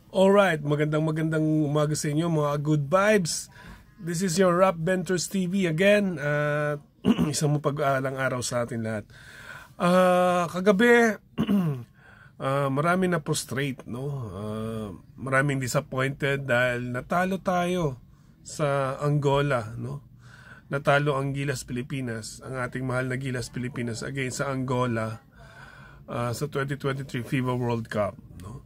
Alright, magandang umaga sa inyo mga good vibes. This is your Rap Ventures TV again. Isang mapag-aalang araw sa atin lahat. Kagabi, marami na frustrate, no? Maraming disappointed dahil natalo tayo sa Angola, no? Natalo ang Gilas Pilipinas, ang ating mahal na Gilas Pilipinas against sa Angola sa 2023 FIBA World Cup, no?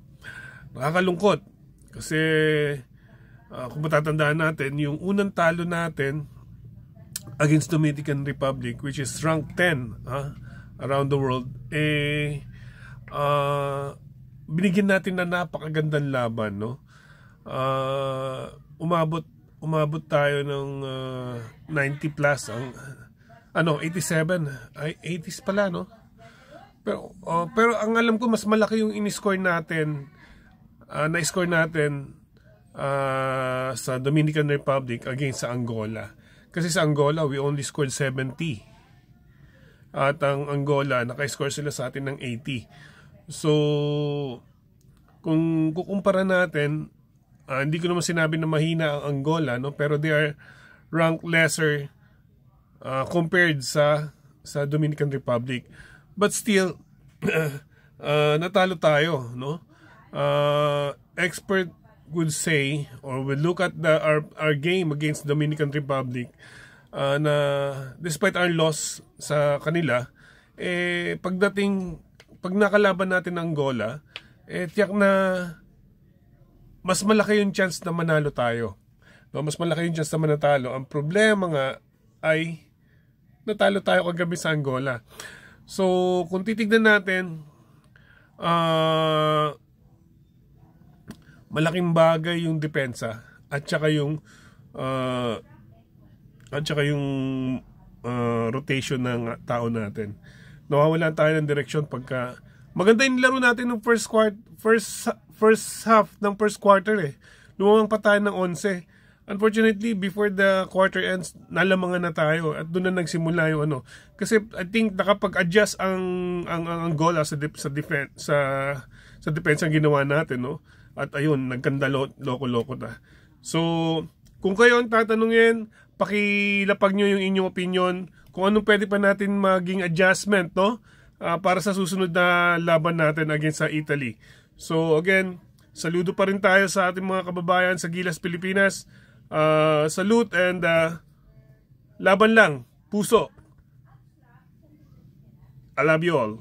Nakakalungkot kasi kung matatandaan natin, yung unang talo natin against Dominican Republic, which is rank 10 around the world, binigyan natin na napakagandang laban, no? Umabot tayo ng 90 plus ang 87 ay 80s pala, no? Pero ang alam ko mas malaki yung in-score natin, na-score natin sa Dominican Republic against sa Angola. Kasi sa Angola, we only scored 70. At ang Angola, naka-score sila sa atin ng 80. So, kung kukumpara natin, hindi ko naman sinabi na mahina ang Angola, no? Pero they are ranked lesser compared sa Dominican Republic. But still, natalo tayo, no? Expert would say or would look at our game against Dominican Republic na despite our loss sa kanila, pag nakalaban natin ng Angola, tiyak na mas malaki yung chance na manalo tayo, no? Mas malaki yung chance na manatalo. Ang problema nga ay natalo tayo kagabi sa Angola. So kung titignan natin, malaking bagay yung depensa at saka yung rotation ng tao natin. Nawawalan tayo ng direksyon pagka maganda yung laro natin ng first half ng first quarter eh. Lumamang pa tayo ng 11. Unfortunately, before the quarter ends, nalamangan na tayo at doon na nagsimula yung ano. Kasi I think nakapag-adjust ang Angola sa defense ang ginawa natin, no? At ayun, nagkanda loko-loko na. So, kung kayo ang tatanungin, pakilapag nyo yung inyong opinion kung anong pwede pa natin maging adjustment, no? Para sa susunod na laban natin against sa Italy. So, again, saludo pa rin tayo sa ating mga kababayan sa Gilas Pilipinas. Salute and laban lang. Puso. I love you all.